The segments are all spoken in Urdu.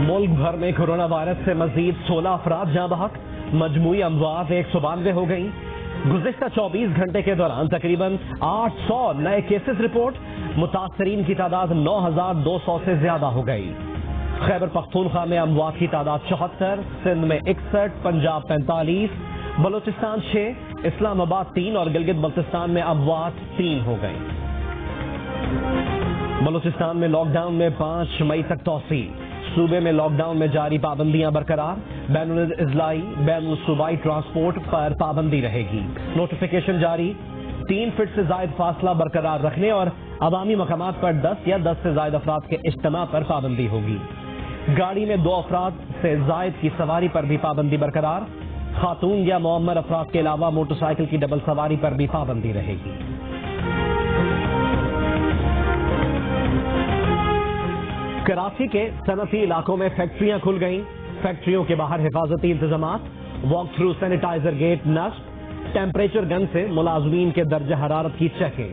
ملک بھر میں کورونا وائرس سے مزید 16 افراد جاں بحق، مجموعی اموات 192 ہو گئیں۔ گزشتہ 24 گھنٹے کے دوران تقریباً 800 نئے کیسز رپورٹ، متاثرین کی تعداد 9200 سے زیادہ ہو گئی۔ خیبر پختونخوا میں اموات کی تعداد 74، سندھ میں 61، پنجاب 45، بلوچستان 6، اسلام آباد 3 اور گلگت بلتستان میں اموات 3 ہو گئیں۔ بلوچستان میں لاک ڈاؤن میں 5 مئی تک توسیع، صوبے میں لاک ڈاؤن میں جاری پابندیاں برقرار، بین الاضلاعی بین الصوبائی ٹرانسپورٹ پر پابندی رہے گی۔ نوٹیفیکیشن جاری، 3 فٹ سے زائد فاصلہ برقرار رکھنے اور عوامی مقامات پر 10 یا 10 سے زائد افراد کے اجتماع پر پابندی ہوگی۔ گاڑی میں 2 افراد سے زائد کی سواری پر بھی پابندی برقرار، خاتون یا معمر افراد کے علاوہ موٹر سائیکل کی ڈبل سواری پر بھی پابندی رہے گی۔ کراچی کے صنعتی علاقوں میں فیکٹریاں کھل گئیں، فیکٹریوں کے باہر حفاظتی انتظامات، واک تھرو سینیٹائزر گیٹ نصب، ٹیمپریچر گن سے ملازمین کے درجہ حرارت کی چیکنگ۔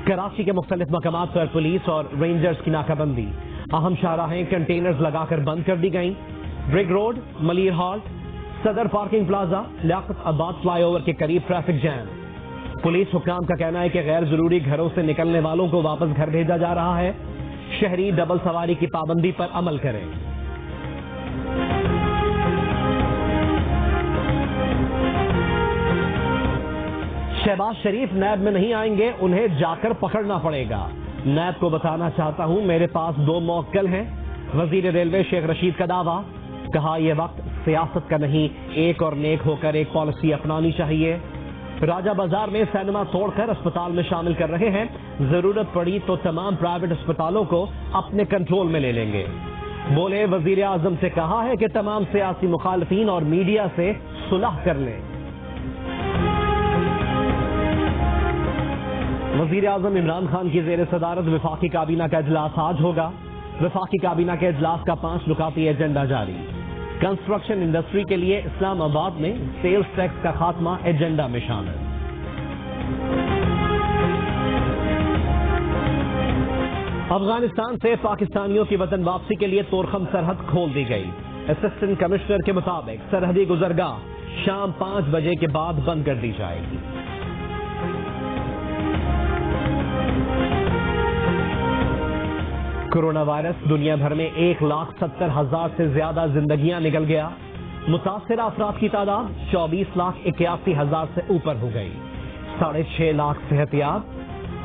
کراچی کے مختلف مقامات پر پولیس اور رینجرز کی ناکہ بندی، اہم شاہراہیں کنٹینرز لگا کر بند کر دی گئیں۔ برگ روڈ، ملیر ہالٹ، صدر پارکنگ پلازا، لیاقت آباد فلائی اوور کے قریب ٹریفک جام۔ پولیس حکام کا کہنا ہے کہ غیر ضروری گھروں سے نکلنے والوں کو واپس گھر بھیجا جا رہا ہے۔ شہری ڈبل سواری کی پابندی پر عمل کریں۔ شہباز شریف نیب میں نہیں آئیں گے، انہیں جا کر پکڑنا پڑے گا۔ نیب کو بتانا چاہتا ہوں میرے پاس 2 موکل ہیں، وزیر ریلوے شیخ رشید کا دعویٰ۔ کہا یہ وقت سیاست کا نہیں، ایک اور نیک ہو کر ایک پالیسی اپنانی چاہیے۔ راجہ بازار میں سینما توڑ کر اسپتال میں شامل کر رہے ہیں، ضرورت پڑی تو تمام پرائیویٹ اسپتالوں کو اپنے کنٹرول میں لے لیں گے۔ بولے وزیر اعظم سے کہا ہے کہ تمام سیاسی مخالفین اور میڈیا سے صلح کر لیں۔ وزیر اعظم عمران خان کی زیر صدارت وفاقی کابینہ کا اجلاس آج ہوگا۔ وفاقی کابینہ کے اجلاس کا 5 نکاتی ایجنڈا جاری۔ کنسٹرکشن انڈسٹری کے لیے اسلام آباد میں سیلز ٹیکس کا خاتمہ ایجنڈا میں شامل۔ افغانستان سے پاکستانیوں کی وطن واپسی کے لیے تورخم سرحد کھول دی گئی۔ اسسٹنٹ کمشنر کے مطابق سرحدی گزرگاہ شام 5 بجے کے بعد بند کر دی جائے گی۔ کورونا وائرس دنیا بھر میں 1,70,000 سے زیادہ زندگیاں نکل گیا۔ متاثرہ افراد کی تعداد 24,81,000 سے اوپر ہو گئی۔ 6.5 لاکھ صحت یاب۔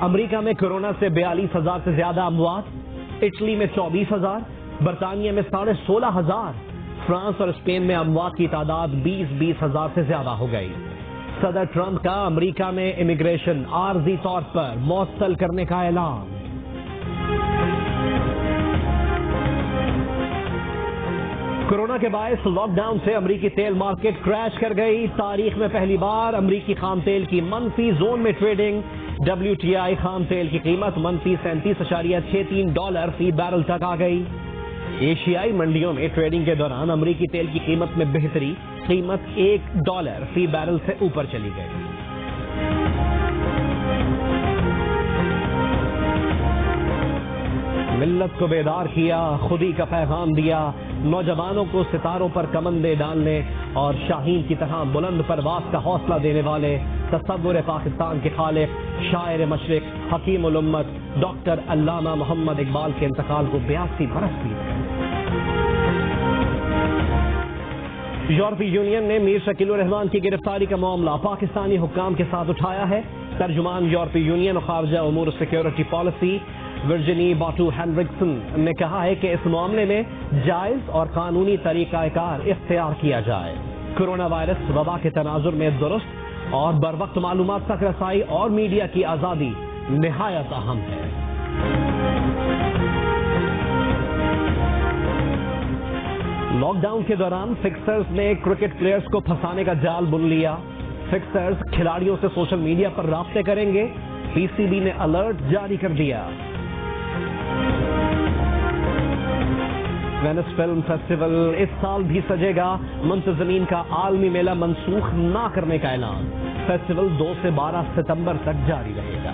امریکہ میں کورونا سے 42,000 سے زیادہ اموات، اٹلی میں 24,000، برطانیہ میں 16,500، فرانس اور اسپین میں اموات کی تعداد 20,000 سے زیادہ ہو گئی۔ صدر ٹرمپ کا امریکہ میں امیگریشن عارضی طور پر معطل کرنے کا اعلان۔ کورونا کے باعث لاک ڈاؤن سے امریکی تیل مارکیٹ کریش کر گئی۔ تاریخ میں پہلی بار امریکی خام تیل کی منفی زون میں ٹریڈنگ۔ WTI خام تیل کی قیمت منفی $37.63 فی بیرل تک آ گئی۔ ایشیائی منڈیوں میں ٹریڈنگ کے دوران امریکی تیل کی قیمت میں بہتری، قیمت $1 فی بیرل سے اوپر چلی گئی۔ ملت کو بیدار کیا، خودی کا پیغام دیا، نوجوانوں کو ستاروں پر کمندیں ڈالنے اور شاہین کی طرح بلند پرواز کا حوصلہ دینے والے تصور پاکستان کے خالق، شاعر مشرق، حکیم الامت ڈاکٹر علامہ محمد اقبال کے انتقال کو 82 برس بیت گئے۔ یورپی یونین نے میر شکیل الرحمان کی گرفتاری کا معاملہ پاکستانی حکام کے ساتھ اٹھایا ہے۔ ترجمان یورپی یونین اور خارجہ امور سیکیورٹی پالیسی ورجینی باٹو ہینڈرکسن نے کہا ہے کہ اس معاملے میں جائز اور قانونی طریقہ کار اختیار کیا جائے۔ کورونا وائرس وبا کے تناظر میں درست اور بروقت معلومات تک رسائی اور میڈیا کی آزادی نہایت اہم ہے۔ لاک ڈاؤن کے دوران فکسرز نے کرکٹ پلیئرز کو پھنسانے کا جال بن لیا۔ فکسرز کھلاڑیوں سے سوشل میڈیا پر رابطے کریں گے، PCB نے الرٹ جاری کر دیا۔ وینس فلم فیسٹیول اس سال بھی سجے گا، منتظمین کا عالمی میلہ منسوخ نہ کرنے کا اعلان۔ فیسٹیول 2 سے 12 ستمبر تک جاری رہے گا۔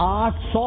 800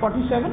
47।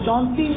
34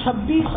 26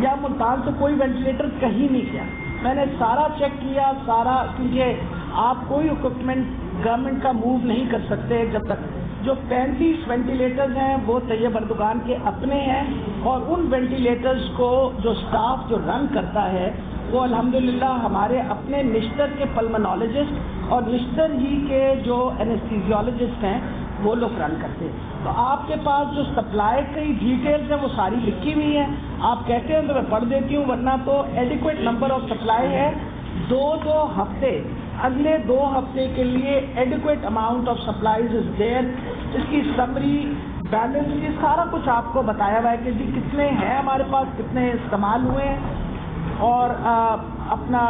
یا ملتان سے کوئی وینٹیلیٹر کہیں نہیں کیا. میں نے سارا چیک کیا سارا, کیونکہ آپ کوئی اکوپمنٹ گورنمنٹ کا موو نہیں کر سکتے جب تک. جو 35 وینٹیلیٹرز ہیں وہ طیب اردگان کے اپنے ہیں, اور ان وینٹیلیٹرز کو جو سٹاف جو رن کرتا ہے وہ الحمدللہ ہمارے اپنے نشتر کے پلمنالوجسٹ اور نشتر ہی کے جو اینستھیزیولوجسٹ ہیں وہ لوگ رن کرتے ہیں. تو آپ کے پاس جو سپلائی کی ڈیٹیلز ہیں وہ ساری لکھی ہوئی ہیں. آپ کہتے ہیں تو میں پڑھ دیتی ہوں, ورنہ تو ایڈیکویٹ نمبر آف سپلائی ہے. 2 ہفتے, اگلے 2 ہفتے کے لیے adequate amount of supplies is there. اس کی سمری بیلنس یہ سارا کچھ آپ کو بتایا ہوا ہے کہ جی کتنے ہیں ہمارے پاس, کتنے استعمال ہوئے ہیں. اور اپنا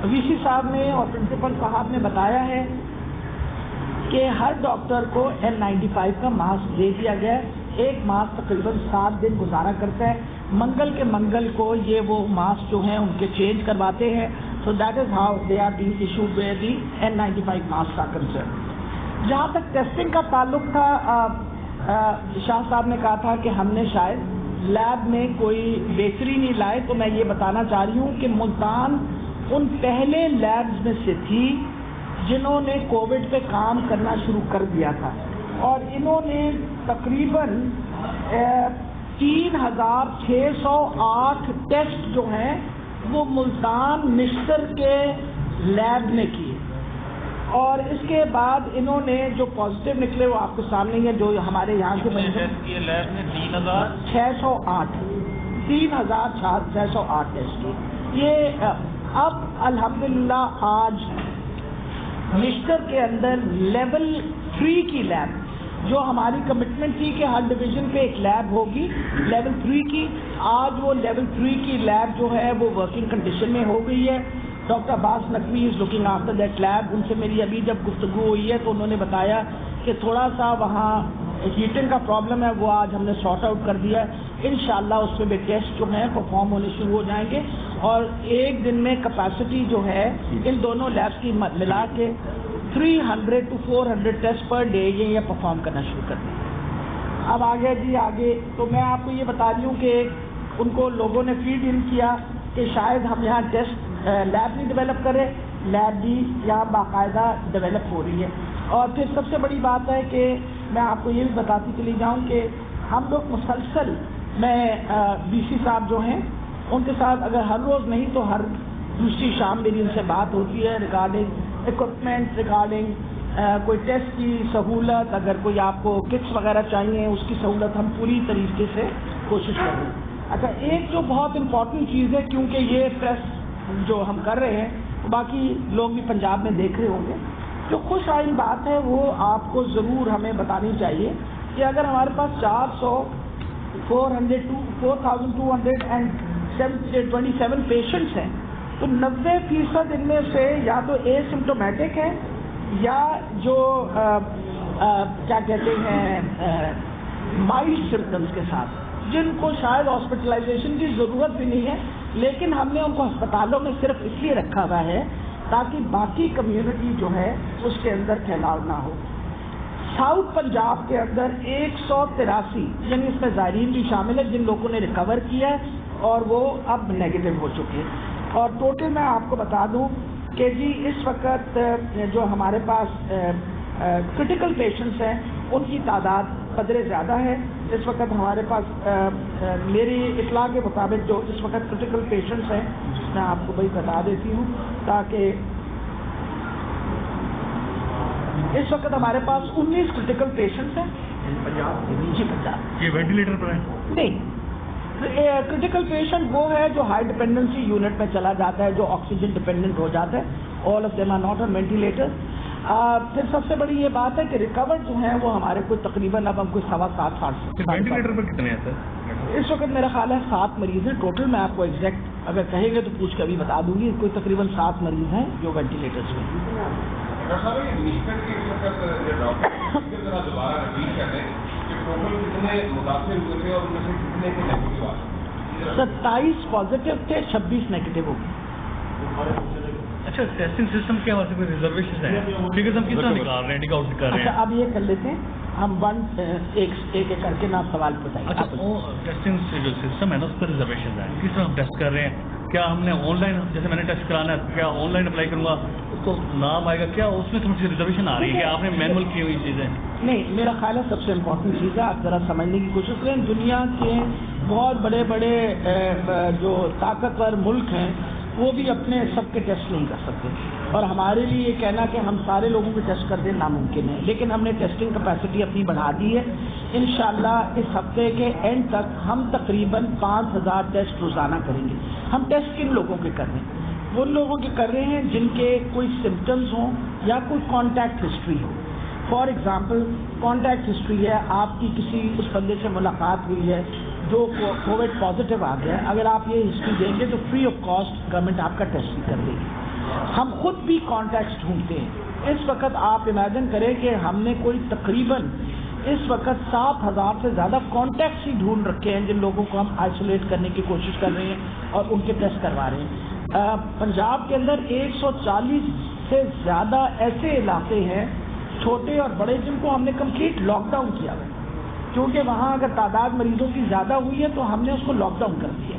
وی سی صاحب نے اور پرنسپل صاحب نے بتایا ہے کہ ہر ڈاکٹر کو N95 کا ماسک دے دیا گیا ہے. ایک ماسک تقریباً 7 دن گزارا کرتا ہے. منگل کے منگل کو یہ وہ ماسک جو ہیں ان کے چینج کرواتے ہیں. So that is how they are being issued where the N95 masks are concerned. جہاں تک ٹیسٹنگ کا تعلق تھا, شاہ صاحب نے کہا تھا کہ ہم نے شاید لیب میں کوئی بہتری نہیں لائے, تو میں یہ بتانا چاہ رہی ہوں کہ ملتان ان پہلے لیبز میں سے تھی جنہوں نے کووڈ پہ کام کرنا شروع کر دیا تھا, اور انہوں نے تقریباً 3608 ٹیسٹ جو ہیں وہ ملتان نشتر کے لیب نے کیے. اور اس کے بعد انہوں نے جو پازیٹیو نکلے وہ آپ کے سامنے ہی ہے, جو ہمارے یہاں کے لیب نے 3608 ٹیسٹ کیے. یہ اب الحمدللہ آج نشتر کے اندر لیول 3 کی لیب, جو ہماری کمٹمنٹ تھی کہ ہر ڈویژن پہ ایک لیب ہوگی لیول 3 کی, آج وہ لیول 3 کی لیب جو ہے وہ ورکنگ کنڈیشن میں ہو گئی ہے. Doctor Abbas Naqvi is looking after that lab. ان سے میری ابھی جب گفتگو ہوئی ہے تو انہوں نے بتایا کہ تھوڑا سا وہاں ہیٹنگ کا پرابلم ہے, وہ آج ہم نے سارٹ آؤٹ کر دیا ہے. انشاءاللہ اس پہ بھی ٹیسٹ جو ہیں پرفارم ہونے شروع ہو جائیں گے, اور ایک دن میں کیپیسٹی جو ہے ان دونوں لیبس کی ملا کے 300 to 400 ٹیسٹ پر ڈے یہ پرفارم کرنا شروع کر دیں. اب آگے تو میں آپ کو یہ بتا رہی ہوں کہ ان کو لوگوں نے فیڈ ان کیا کہ شاید ہم یہاں ٹیسٹ لیب نہیں ڈیولپ کریں, لیب بھی یہاں باقاعدہ ڈیولپ ہو رہی ہے. اور پھر سب سے بڑی بات ہے کہ میں آپ کو یہ بھی بتاتی چلی جاؤں کہ ہم لوگ مسلسل, میں بی سی صاحب جو ہیں ان کے ساتھ اگر ہر روز نہیں تو ہر دوسری شام میری ان سے بات ہوتی ہے ریگارڈنگ اکوپمنٹ, ریگارڈنگ کوئی ٹیسٹ کی سہولت, اگر کوئی آپ کو کٹس وغیرہ چاہیے اس کی سہولت ہم پوری طریقے سے کوشش کر رہے ہیں. اچھا, ایک جو بہت امپورٹنٹ چیز ہے, کیونکہ یہ پریس جو ہم کر رہے ہیں باقی لوگ بھی پنجاب میں دیکھ رہے ہوں گے, جو خوش آئین بات ہے وہ آپ کو ضرور ہمیں بتانی چاہیے کہ اگر ہمارے پاس 427 پیشنٹس ہیں تو 90% ان میں سے یا تو اے سمٹومیٹک ہیں یا جو کیا کہتے ہیں مائلڈ سمپٹمس کے ساتھ, جن کو شاید ہاسپٹلائزیشن کی ضرورت بھی نہیں ہے, لیکن ہم نے ان کو ہسپتالوں میں صرف اس لیے رکھا ہوا ہے تاکہ باقی کمیونٹی جو ہے اس کے اندر پھیلاؤ نہ ہو. ساؤتھ پنجاب کے اندر 183 یعنی اس میں زائرین بھی شامل ہے جن لوگوں نے ریکور کیا ہے اور وہ اب نیگیٹو ہو چکے ہیں. اور ٹوٹل میں آپ کو بتا دوں کہ جی اس وقت جو ہمارے پاس کرٹیکل پیشنٹس ہیں ان کی تعداد قدرے زیادہ ہے. اس وقت ہمارے پاس میری اطلاع کے مطابق جو اس وقت کرٹیکل پیشنٹس ہیں میں آپ کو بھائی بتا دیتی ہوں تاکہ اس وقت ہمارے پاس 19 کرٹیکل پیشنٹس ہیں. جی پنجاب یہ وینٹیلیٹر پر ہے نہیں, کرٹیکل پیشنٹ وہ ہے جو ہائی ڈپینڈنسی یونٹ میں چلا جاتا ہے, جو آکسیجن ڈپینڈنٹ ہو جاتا ہے. All of them are not on ventilator. پھر سب سے بڑی یہ بات ہے کہ ریکور جو ہیں وہ ہمارے کو تقریباً اب ہم کوئی 7.5 وینٹیلیٹر پر کتنے ہیں سر؟ اس وقت میرا خیال ہے 7 مریض ہیں ٹوٹل. میں آپ کو ایگزیکٹ اگر کہیں گے تو پوچھ کے ابھی بتا دوں گی, کوئی تقریباً 7 مریض ہیں جو وینٹیلیٹرس میں. ستائیس پازیٹیو تھے, 26 نیگیٹو ہو گئے. اچھا اچھا ٹیسٹنگ سسٹم کے حوالے سے کوئی ریزرویشن ہے؟ فگرز ہم کس طرح نکال رہے ہیں، ٹک آؤٹ کر رہے اچھا ہیں؟ اب یہ کر لیتے ہیں ہم ایک ایک کر کے نا سوال بتائیے. اچھا وہ ٹیسٹنگ جو سسٹم ہے نا اس پر ریزرویشن ہے، کس طرح ہم ٹیسٹ کر رہے ہیں؟ کیا ہم نے آن لائن، جیسے میں نے ٹیسٹ کرانا ہے کیا آن لائن اپلائی کروں گا اس کو نام آئے گا، کیا اس میں تھوڑی سی ریزرویشن آ رہی ہے کہ آپ نے مینول کی ہوئی چیزیں؟ نہیں، میرا خیال ہے سب سے امپورٹنٹ چیز ہے آپ ذرا سمجھنے کی کوشش کریں. دنیا کے بہت بڑے بڑے جو طاقتور ملک ہیں وہ بھی اپنے سب کے ٹیسٹ نہیں کر سکتے، اور ہمارے لیے یہ کہنا کہ ہم سارے لوگوں کے ٹیسٹ کر دیں ناممکن ہے. لیکن ہم نے ٹیسٹنگ کیپیسٹی اپنی بڑھا دی ہے. انشاءاللہ اس ہفتے کے اینڈ تک ہم تقریباً 5000 ٹیسٹ روزانہ کریں گے. ہم ٹیسٹ کن لوگوں کے کر رہے ہیں؟ ان لوگوں کے کر رہے ہیں جن کے کوئی سمٹمز ہوں یا کوئی contact history who. For example contact history ہے، آپ کی کسی اس بندے سے ملاقات ہوئی ہے جو کووڈ پازیٹیو آ گیا ہے، اگر آپ یہ ہسٹری دیں گے تو فری آف کاسٹ گورنمنٹ آپ کا ٹیسٹ بھی کر دے گی. ہم خود بھی کانٹیکٹس ڈھونڈتے ہیں. اس وقت آپ امیجن کریں کہ ہم نے کوئی تقریباً اس وقت 7000 سے زیادہ کانٹیکٹس ہی ڈھونڈ رکھے ہیں جن لوگوں کو ہم آئسولیٹ کرنے کی کوشش کر رہے ہیں اور ان کے ٹیسٹ کروا رہے ہیں. پنجاب کے اندر 140 سے زیادہ ایسے علاقے ہیں چھوٹے اور بڑے جن کو ہم نے کمپلیٹ لاک ڈاؤن کیا ہوا ہے، کیونکہ وہاں اگر تعداد مریضوں کی زیادہ ہوئی ہے تو ہم نے اس کو لاک ڈاؤن کر دیا.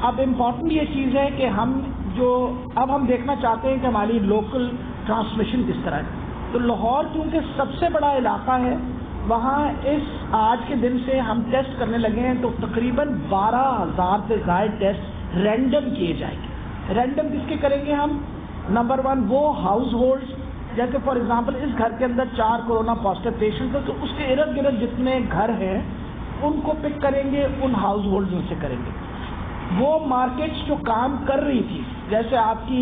اب امپورٹنٹ یہ چیز ہے کہ ہم دیکھنا چاہتے ہیں کہ ہماری لوکل ٹرانسمیشن کس طرح ہے. تو لاہور کیونکہ سب سے بڑا علاقہ ہے، وہاں آج کے دن سے ہم ٹیسٹ کرنے لگے ہیں تو تقریباً 12000 سے زائد ٹیسٹ رینڈم کیے جائیں گے. رینڈم کس کے کریں گے ہم؟ نمبر 1 وہ ہاؤس ہولڈز، جیسے فار ایگزامپل اس گھر کے اندر 4 کورونا پازیٹیو پیشنٹ ہیں تو اس کے ارد گرد جتنے گھر ہیں ان کو پک کریں گے، ان ہاؤس ہولڈز میں سے کریں گے. وہ مارکیٹس جو کام کر رہی تھی، جیسے آپ کی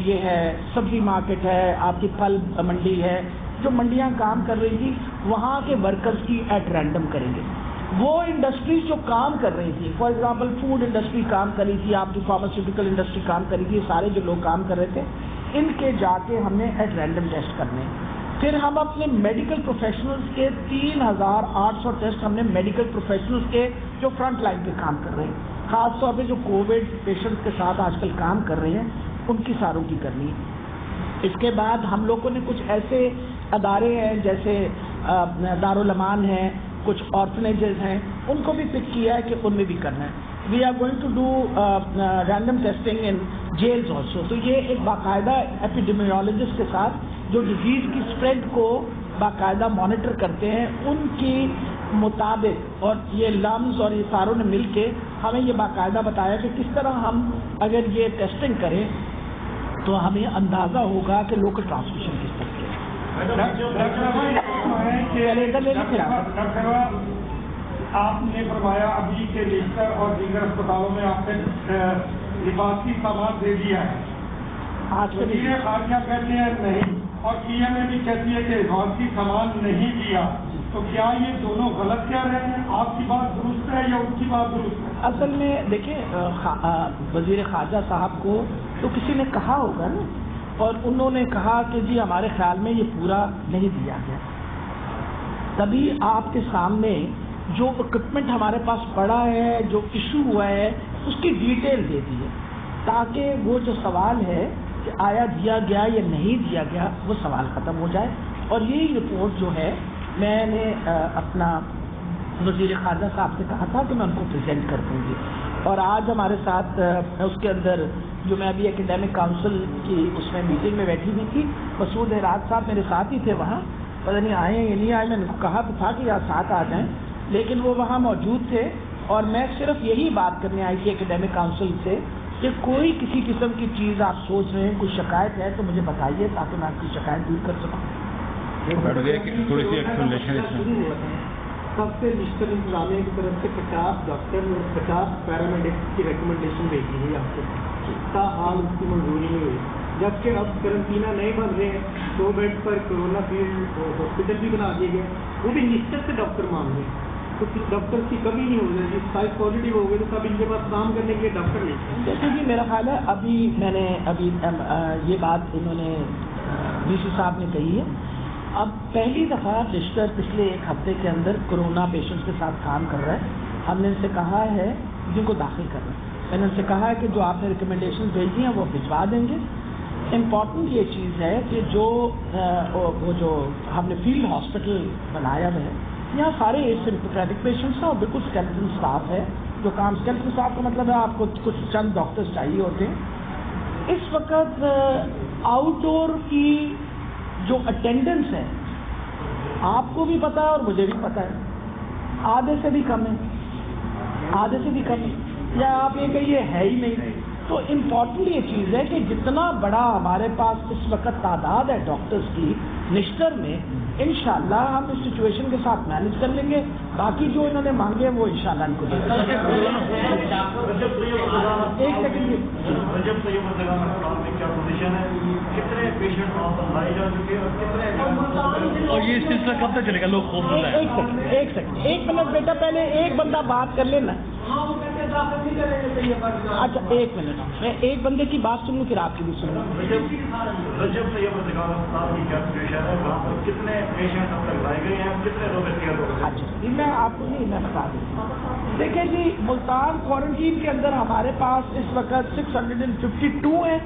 یہ ہے سبزی مارکیٹ ہے، آپ کی پھل منڈی ہے، جو منڈیاں کام کر رہی تھی وہاں کے ورکرز کی ایٹ رینڈم کریں گے. وہ انڈسٹریز جو کام کر رہی تھی، فار ایگزامپل فوڈ انڈسٹری کام کر رہی تھی، آپ کی فارماسیوٹیکل انڈسٹری کام کر رہی تھی، سارے جو لوگ کام کر رہے تھے ان کے جا کے ہم نے ایٹ رینڈم ٹیسٹ کرنے. پھر ہم اپنے میڈیکل پروفیشنلز کے 3800 ٹیسٹ ہم نے میڈیکل پروفیشنلز کے جو فرنٹ لائن پہ کام کر رہے ہیں، خاص طور پہ جو کووڈ پیشنٹس کے ساتھ آج کل کام کر رہے ہیں، ان کی ساروں کی کرنی ہے. اس کے بعد ہم لوگوں نے کچھ ایسے ادارے ہیں جیسے دارالامان ہیں، کچھ آرفنیجز ہیں، ان کو بھی پک کیا ہے کہ ان میں بھی کرنا ہے. We are going to do random testing in jails also. تو یہ ایک باقاعدہ ایپیڈیمیولوجسٹ کے ساتھ جو ڈیزیز کی اسپریڈ کو باقاعدہ مانیٹر کرتے ہیں ان کی مطابق، اور یہ لمز اور یہ ساروں نے مل کے ہمیں یہ باقاعدہ بتایا کہ کس طرح ہم اگر یہ ٹیسٹنگ کریں تو ہمیں اندازہ ہوگا کہ لوکل ٹرانسمیشن کس طرح کی ہے. آپ نے فرمایا ابھی کے لیسٹر اور دیگر اسپتالوں میں آپ نے لباسی سامان دے دیا ہے. آج کے وزیر خارجہ کہتے ہیں نہیں، اور پی ایم اے بھی کہتی ہے کہ لباسی سامان نہیں دیا. تو کیا یہ دونوں غلط کہہ رہے ہیں؟ آپ کی بات درست ہے یا ان کی بات درست ہے؟ اصل میں دیکھیں وزیر خارجہ صاحب کو تو کسی نے کہا ہوگا نا، اور انہوں نے کہا کہ جی ہمارے خیال میں یہ پورا نہیں دیا گیا. تبھی آپ کے سامنے جو اکوپمنٹ ہمارے پاس پڑا ہے، جو ایشو ہوا ہے، اس کی ڈیٹیل دے دی ہے تاکہ وہ جو سوال ہے کہ آیا دیا گیا یا نہیں دیا گیا وہ سوال ختم ہو جائے. اور یہی رپورٹ جو ہے میں نے اپنا وزیر خارجہ صاحب سے کہا تھا کہ میں ان کو پریزنٹ کر دوں گی. اور آج ہمارے ساتھ اس کے اندر جو میں ابھی اکیڈیمک کاؤنسل کی اس میں میٹنگ میں بیٹھی ہوئی تھی، مسعود اعراض صاحب میرے ساتھ ہی تھے وہاں، پتہ نہیں آئے ہیں یا نہیں آئے، میں نے کہا تو تھا کہ آپ ساتھ آ جائیں، لیکن وہ وہاں موجود تھے. اور میں صرف یہی بات کرنے آئی تھی اکیڈیمک کاؤنسل سے کہ کوئی کسی قسم کی چیز آپ سوچ رہے ہیں، کوئی شکایت ہے تو مجھے بتائیے تاکہ میں آپ کی شکایت دور کر سکوں. تھوڑی سی ایکسپلینیشن. سب سے لشکر انتظامیہ کی طرف سے 50 ڈاکٹر اور 50 پیرامیڈکس کی ریکمنڈیشن بھیجی ہے آپ کو، تاحال اس کی منظوری نہیں ہوئی. جبکہ اب قرنطینہ نہیں بن رہے ہیں، 2 بیڈ پر کورونا فیلڈ ہاسپٹل بھی بنا دیے گئے، وہ بھی لشکر سے ڈاکٹر مانگ رہے ہیں. تو ڈاکٹر کی کمی نہیں ہو رہی، جس سائز پازیٹیو ہو گئے تو سب ان کے پاس کام کرنے کے لیے ڈاکٹر نہیں. دیکھیں جی میرا خیال ہے ابھی یہ بات انہوں نے ڈی سی صاحب نے کہی ہے. اب پہلی دفعہ لشکر پچھلے 1 ہفتے کے اندر کورونا پیشنٹ کے ساتھ کام کر رہا ہے. ہم نے ان سے کہا ہے جن کو داخل کرنا، میں نے ان سے کہا ہے کہ جو آپ نے ریکمنڈیشن بھیجی ہیں وہ بھجوا دیں گے. امپورٹنٹ یہ چیز ہے کہ وہ جو ہم نے فیلڈ ہاسپٹل بنایا ہے یہاں سارے ایسمپٹومیٹک پیشنٹس ہیں اور بالکل اسکیلٹن اسٹاف ہے جو کام اسکیلٹن اسٹاف کا مطلب ہے آپ کو کچھ چند ڈاکٹرز چاہیے ہوتے ہیں. اس وقت آؤٹ ڈور کی جو اٹینڈنس ہے آپ کو بھی پتا ہے اور مجھے بھی پتا ہے آدھے سے بھی کم ہے یا آپ یہ کہیے ہے ہی نہیں. تو امپورٹنٹ یہ چیز ہے کہ جتنا بڑا ہمارے پاس اس وقت تعداد ہے ڈاکٹرز کی نشتر میں انشاءاللہ ہم اس سچویشن کے ساتھ مینج کر لیں گے. باقی جو انہوں نے مانگے وہ انشاءاللہ ان کو دیں گے. ایک سیکنڈ اور یہ سلسلہ کب تک چلے گا؟ لوگ خوف ہوتا ہے. ایک منٹ بیٹا پہلے ایک بندہ بات کر لینا. اچھا ایک منٹ میں ایک بندے کی بات سن لوں پھر آپ کی بھی سن لوں. اچھا میں آپ کو نہیں میں بتا دوں. دیکھیں جی ملتان کوارنٹین کے اندر ہمارے پاس اس وقت 652 ہیں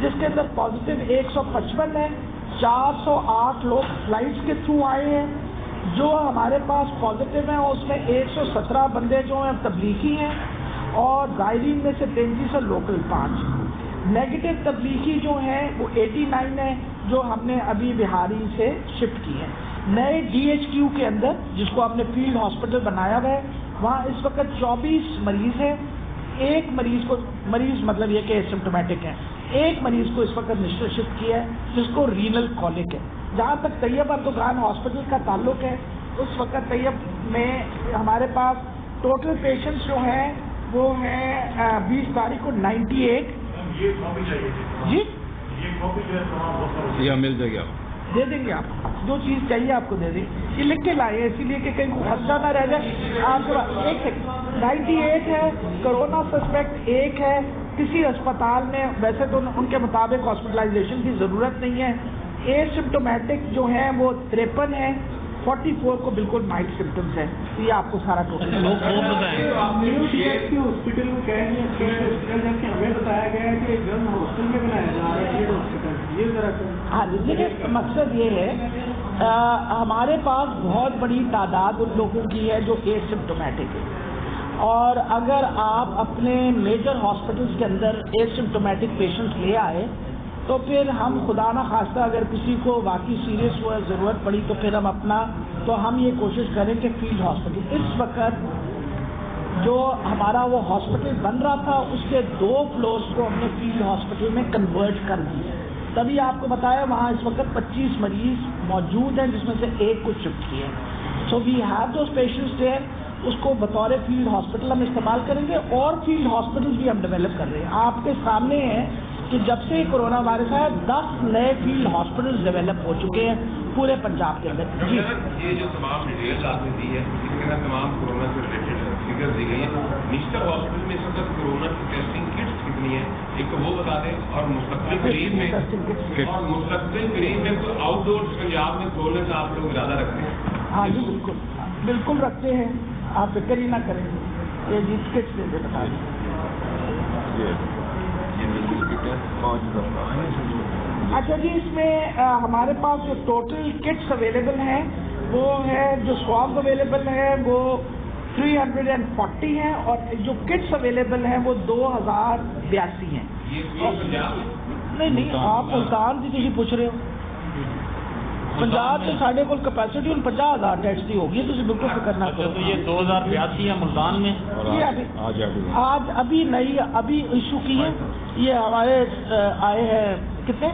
جس کے اندر پازیٹیو 155 ہے. 408 لوگ فلائٹس کے تھرو آئے ہیں. جو ہمارے پاس پازیٹیو ہیں اس میں 117 بندے جو ہیں تبلیغی ہیں اور زائرین میں سے 33 اور لوکل 5. نیگیٹو تبلیغی جو ہیں وہ 89 ہیں جو ہم نے ابھی بہاری سے شفٹ کی ہے. نئے DHQ کے اندر جس کو ہم نے فیلڈ ہاسپٹل بنایا ہوا ہے وہاں اس وقت 24 مریض ہیں. ایک مریض مطلب یہ کہ سمپٹومیٹک ہے. ایک مریض کو اس وقت نشتر شفٹ کیا ہے جس کو رینل کولک ہے. جہاں تک طیب اردوغان ہاسپٹل کا تعلق ہے اس وقت طیب میں ہمارے پاس ٹوٹل پیشنٹس جو ہیں وہ ہیں 20 تاریخ کو 98. جی یہ مل جائے گا دے دیں گے آپ جو چیز چاہیے آپ کو دے دیں. یہ لکھ کے لائے اسی لیے کہ کہیں خدشہ نہ رہ جائے. آپ کے پاس 1 سیکنڈ 98 ہے. کرونا سسپیکٹ 1 ہے. کسی اسپتال میں ویسے تو ان کے مطابق ہاسپٹلائزیشن کی ضرورت نہیں ہے. ایسمپٹومیٹک جو ہیں وہ 53 ہیں. 44 کو بالکل مائلڈ سمپٹمس ہیں. یہ آپ کو سارا ٹوٹل ہاسپٹل میں جبکہ ہمیں بتایا گیا ہے کہ گرم ہاسٹل میں بنایا جا رہا ہے یہ ذرا. ہاں جی دیکھیں مقصد یہ ہے ہمارے پاس بہت بڑی تعداد ان لوگوں کی ہے جو ایسمپٹومیٹک ہے اور اگر آپ اپنے میجر ہاسپٹلس کے اندر ایسمپٹومیٹک پیشنٹس لے آئے تو پھر ہم خدا نہ خواستہ اگر کسی کو واقعی سیریس ہوا ضرورت پڑی تو پھر ہم یہ کوشش کریں کہ فیلڈ ہاسپٹل اس وقت جو ہمارا وہ ہاسپٹل بن رہا تھا اس کے 2 فلورس کو ہم نے فیلڈ ہاسپٹل میں کنورٹ کر دیا. تبھی آپ کو بتایا وہاں اس وقت 25 مریض موجود ہیں جس میں سے 1 کو شفٹ کیا ہے. So we have those patients there. اس کو بطور فیلڈ ہاسپٹل ہم استعمال کریں گے اور فیلڈ ہاسپٹل بھی ہم ڈیولپ کر رہے ہیں. آپ کے سامنے ہیں کہ جب سے کورونا وائرس آیا 10 نئے فیلڈ ہاسپٹل ڈیولپ ہو چکے ہیں پورے پنجاب کے اندر. جی یہ جو تمام ڈیٹیل آپ نے دی ہے اس کے اندر تمام کورونا سے ریلیٹڈ فگر دی گئی ہیں. نشتر ہاسپٹل میں اس وقت کورونا کی ٹیسٹنگ کٹس کتنی ہیں ایک تو وہ بتا دیں اور مستقبل قریب میں آؤٹ ڈور پنجاب میں کھولنے کا آپ لوگ ارادہ رکھتے ہیں؟ ہاں جی بالکل رکھتے ہیں. آپ فکر ہی نہ کریں. یہ جی کٹس دے بتا دیں. اچھا جی اس میں ہمارے پاس جو ٹوٹل کٹس اویلیبل ہیں وہ ہے جو سواب اویلیبل ہے وہ 340 ہیں اور جو کٹس اویلیبل ہیں وہ 2082 ہیں. نہیں آپ ملتان کی تھی پوچھ رہے ہو. پنجاب سے ساڑھے کو کیپیسٹی ان 50,000 ٹیسٹ کی ہوگی تو بالکل فکر نہ کرو. تو یہ 2082 ہے ملتان میں. آج ابھی نئی ابھی ایشو کی ہے. یہ ہمارے آئے ہیں کتنے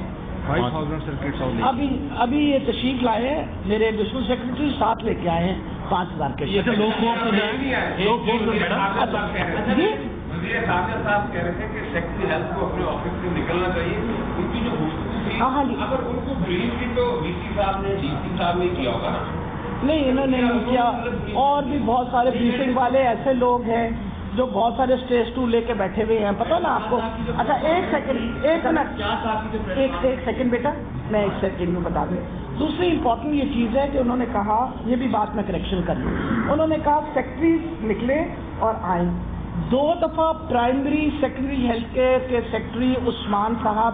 5,000 ابھی یہ تشریف لائے ہیں میرے ایڈیشنل سیکرٹری ساتھ لے کے آئے ہیں 5,000 کے. وزیر خارجہ صاحب کہہ رہے تھے کہ سیکرٹری ہیلتھ کو اپنے آفس سے نکلنا چاہیے. ان کی جو اگر ان کو بریف بھی تو VC صاحب نے DC صاحب نے کیا ہوگا نا. نہیں انہوں نے نہیں کیا. اور بھی بہت سارے بریفنگ والے ایسے لوگ ہیں جو بہت سارے اسٹیج 2 لے کے بیٹھے ہوئے ہیں پتہ نا آپ کو. اچھا ایک سیکنڈ بیٹا میں 1 سیکنڈ میں بتا دوں. دوسری امپورٹنٹ یہ چیز ہے کہ انہوں نے کہا یہ بھی بات میں کریکشن کر لوں. انہوں نے کہا سیکرٹریز نکلے اور آئیں. 2 دفعہ پرائمری سیکنڈری ہیلتھ کیئر کے سیکرٹری عثمان صاحب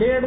1.5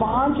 5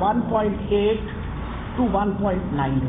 1.8 to 1.9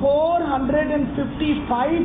455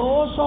200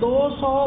200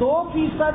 2%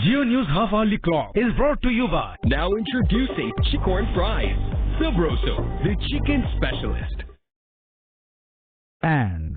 Geo News Half Hourly Clock is brought to you by now introducing Chicorn Fries, Sabroso, the chicken specialist. And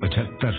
75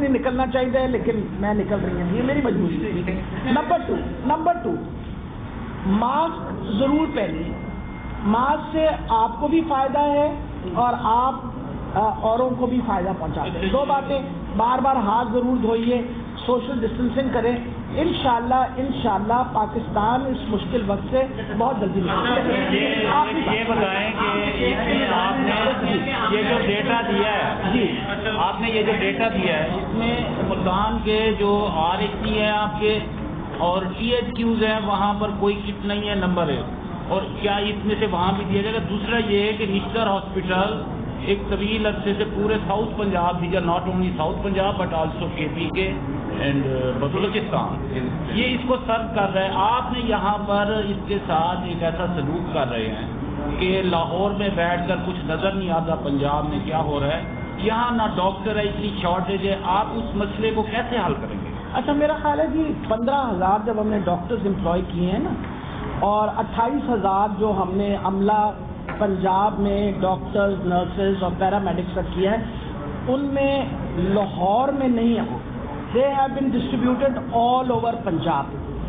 نہیں نکلنا چاہیے لیکن میں نکل رہی ہوں, یہ میری مجبوری ہے. نمبر 2 ماسک ضرور پہنیے. ماسک سے آپ کو بھی فائدہ ہے اور آپ اوروں کو بھی فائدہ پہنچاتے ہیں. 2 باتیں, بار بار ہاتھ ضرور دھوئیے, سوشل ڈسٹینسنگ کریں. انشاءاللہ پاکستان اس مشکل وقت سے بہت جلدی یہ بتائیں کہ آپ نے یہ جو ڈیٹا دیا ہے, جی آپ نے یہ جو ڈیٹا دیا ہے اس میں ملتان کے جو RHC ہیں آپ کے اور THQs ہیں وہاں پر کوئی کٹ نہیں ہے, نمبر ہے, اور کیا اس میں سے وہاں بھی دیا جائے گا؟ دوسرا یہ ہے کہ نشتر ہاسپٹل ایک طویل عرصے سے پورے ساؤتھ پنجاب بھی, not only south Punjab but also KP کے اینڈ بلوچستان, یہ اس کو سرو کر رہا ہے. آپ نے یہاں پر اس کے ساتھ ایک ایسا سلوک کر رہے ہیں کہ لاہور میں بیٹھ کر کچھ نظر نہیں آتا پنجاب میں کیا ہو رہا ہے, یہاں نہ ڈاکٹر ہے, اتنی شارٹیج ہے, آپ اس مسئلے کو کیسے حل کریں گے؟ اچھا, میرا خیال ہے کہ 15,000 جب ہم نے ڈاکٹرز امپلائی کیے ہیں نا, اور 28,000 جو ہم نے عملہ پنجاب میں ڈاکٹرز, نرسز اور پیرامیڈکس کا کیا ہے, ان میں لاہور میں نہیں ہے, they have been distributed all over Punjab.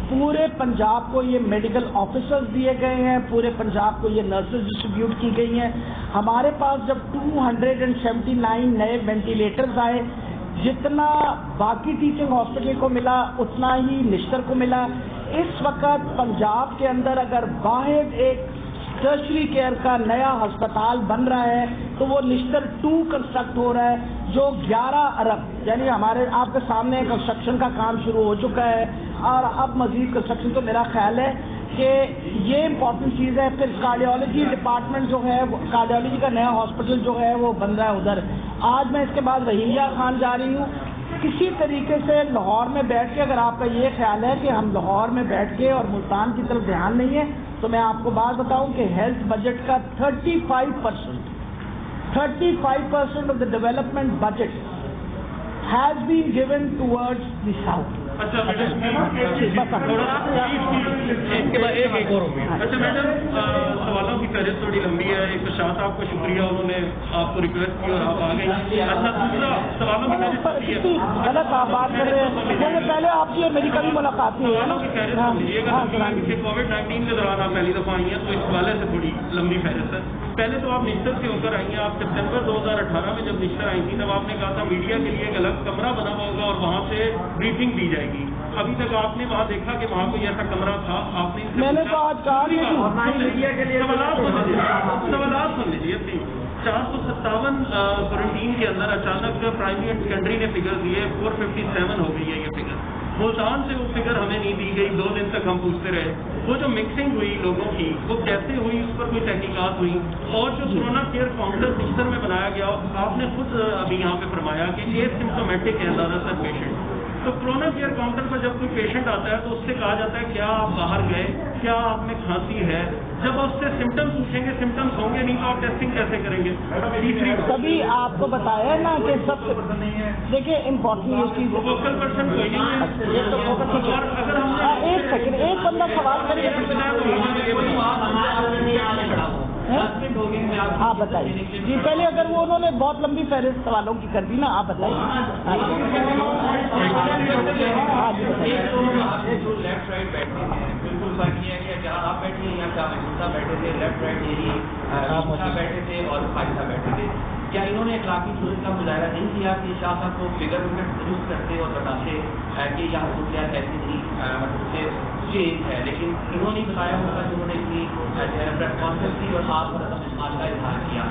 پورے پنجاب کو یہ میڈیکل آفیسرز دیے گئے ہیں, پورے پنجاب کو یہ نرسز ڈسٹریبیوٹ کی گئی ہیں. ہمارے پاس جب 279 نئے وینٹیلیٹرز آئے, جتنا باقی ٹیچنگ ہاسپٹل کو ملا اتنا ہی نشتر کو ملا. اس وقت پنجاب کے اندر اگر واحد ایک ٹرشری کیئر کا نیا ہسپتال بن رہا ہے تو وہ نشتر 2 کنسٹرکٹ ہو رہا ہے, جو 11 ارب یعنی ہمارے آپ کے سامنے کنسٹرکشن کا کام شروع ہو چکا ہے, اور اب مزید کنسٹرکشن. تو میرا خیال ہے کہ یہ امپورٹنٹ چیز ہے. پھر کارڈیالوجی ڈپارٹمنٹ جو ہے, کارڈیالوجی کا نیا ہاسپٹل جو ہے وہ بن رہا ہے ادھر. آج میں اس کے بعد رحیمیہ خان جا رہی ہوں. کسی طریقے سے لاہور میں بیٹھ کے, اگر آپ کا یہ خیال ہے کہ ہم لاہور میں بیٹھ کے اور ملتان کی طرف دھیان نہیں ہے, تو میں آپ کو بات بتاؤں کہ ہیلتھ بجٹ کا 35% of the development budget has been given towards the south. اچھا میڈم, سوالوں کی فہرست تھوڑی لمبی ہے. ایک تو شاہ صاحب کو شکریہ, انہوں نے آپ کو ریکویسٹ کی اور آپ آ گئی. اچھا, دوسرا سوالوں کی فہرست غلط آپ بات کر رہے ہیں, پہلے آپ کی اور میری کبھی ملاقات نہیں ہے نا. کووڈ-19 کے دوران آپ پہلی دفعہ آئی ہیں تو اس حوالے سے تھوڑی لمبی فہرست ہے. پہلے تو آپ نشتر سے ہو کر آئی ہیں. آپ سپٹمبر 2018 میں جب نشتر آئی تھی تب آپ نے کہا تھا میڈیا کے لیے ایک الگ کمرہ بنا ہوا ہوگا اور وہاں سے بریفنگ دی جائے گی. ابھی تک آپ نے وہاں دیکھا کہ وہاں کوئی ایسا کمرہ تھا؟ آپ نے میں نے تو آج کہا سوالات سن لیجیے. 457 کوارنٹین کے اندر اچانک پرائمری اینڈ سیکنڈری نے فگر دیے, 457 ہو گئی ہے یہ فگر. ملتان سے وہ فگر ہمیں نہیں دی گئی. 2 دن تک ہم پوچھتے رہے. وہ جو مکسنگ ہوئی لوگوں کی وہ کیسے ہوئی, اس پر کوئی تحقیقات ہوئی. اور جو کورونا کیئر کاؤنٹر نشتر میں بنایا گیا, آپ نے خود ابھی یہاں پہ فرمایا کہ یہ سمپٹومیٹک ہے زیادہ تر پیشنٹ. تو کورونا کیئر کاؤنٹر پر جب کوئی پیشنٹ آتا ہے تو اس سے کہا جاتا ہے کیا آپ باہر گئے, کیا آپ میں کھانسی ہے. جب آپ سے سمٹمس پوچھیں گے, سمٹمس ہوں گے نہیں تو آپ ٹیسٹنگ کیسے کریں گے؟ تبھی آپ کو بتایا نا کہ سب دیکھیے امپورٹنٹ یہ چیز. فوکل پرسن کوئی نہیں ہے. اگر ہم ایک سیکنڈ, ایک بندہ سوال کرے آپ بتائیے. جی پہلے اگر وہ انہوں نے بہت لمبی فہرست سوالوں کی کر دی نا, آپ بتائیے. بالکل فرق یہ ہے کہ جہاں آپ بیٹھے ہیں یا جہاں محسوسہ بیٹھے تھے, لیفٹ رائٹ یہی بیٹھے تھے اور فائدہ بیٹھے تھے. کیا انہوں نے اخلاقی صورت کا مظاہرہ نہیں کیا کہ شاہ صاحب کو فگر درست کرتے اور بتاتے کہ یہاں سہولیات ایسی نہیں مطلب چیز ہے, لیکن انہوں نے بتایا ہوگا کہ انہوں نے اپنی پریس کانفرنس کی اور آپ پر اعتماد کا اظہار کیا.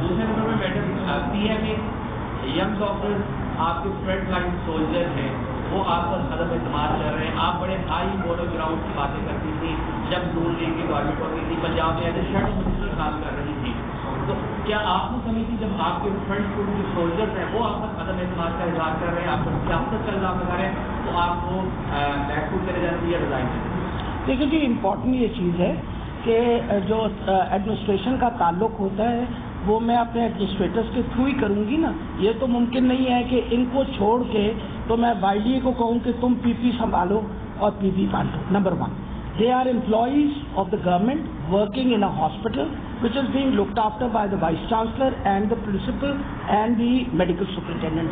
دوسرے نمبر میں میڈم PM ینگ ڈاکٹر آپ کے فرنٹ لائن سولجر ہیں, وہ آپ پر عدم اعتماد کر رہے ہیں. آپ بڑے ہائی بورڈر گراؤنڈ کی باتیں کرتی تھی جب نون لیگ کی گورنمنٹ ہوتی تھی, پنجاب میں ایز اے شیڈو منسٹر کام کر رہی تھی. تو کیا آپ نے سمجھی تھی جب آپ کے فرنٹ کے جو سولجرز ہیں وہ آپ پر عدم اعتماد کا اظہار کر رہے ہیں, آپ پر سیاست کا الزام لگا رہے ہیں, تو آپ کو بیک کرے جاتی یا ریزائن کریں؟ دیکھیے جی, امپورٹنٹ یہ چیز ہے کہ جو ایڈمنسٹریشن کا تعلق ہوتا ہے وہ میں اپنے ایڈمنسٹریٹرز کے تھرو ہی کروں گی نا. یہ تو ممکن نہیں ہے کہ ان کو چھوڑ کے تو میں YDA کو کہوں کہ تم PP سنبھالو اور PP بانٹو. Number 1, they are employees of the government working in a hospital which is being looked after by the Vice Chancellor and the Principal and the Medical Superintendent.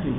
3,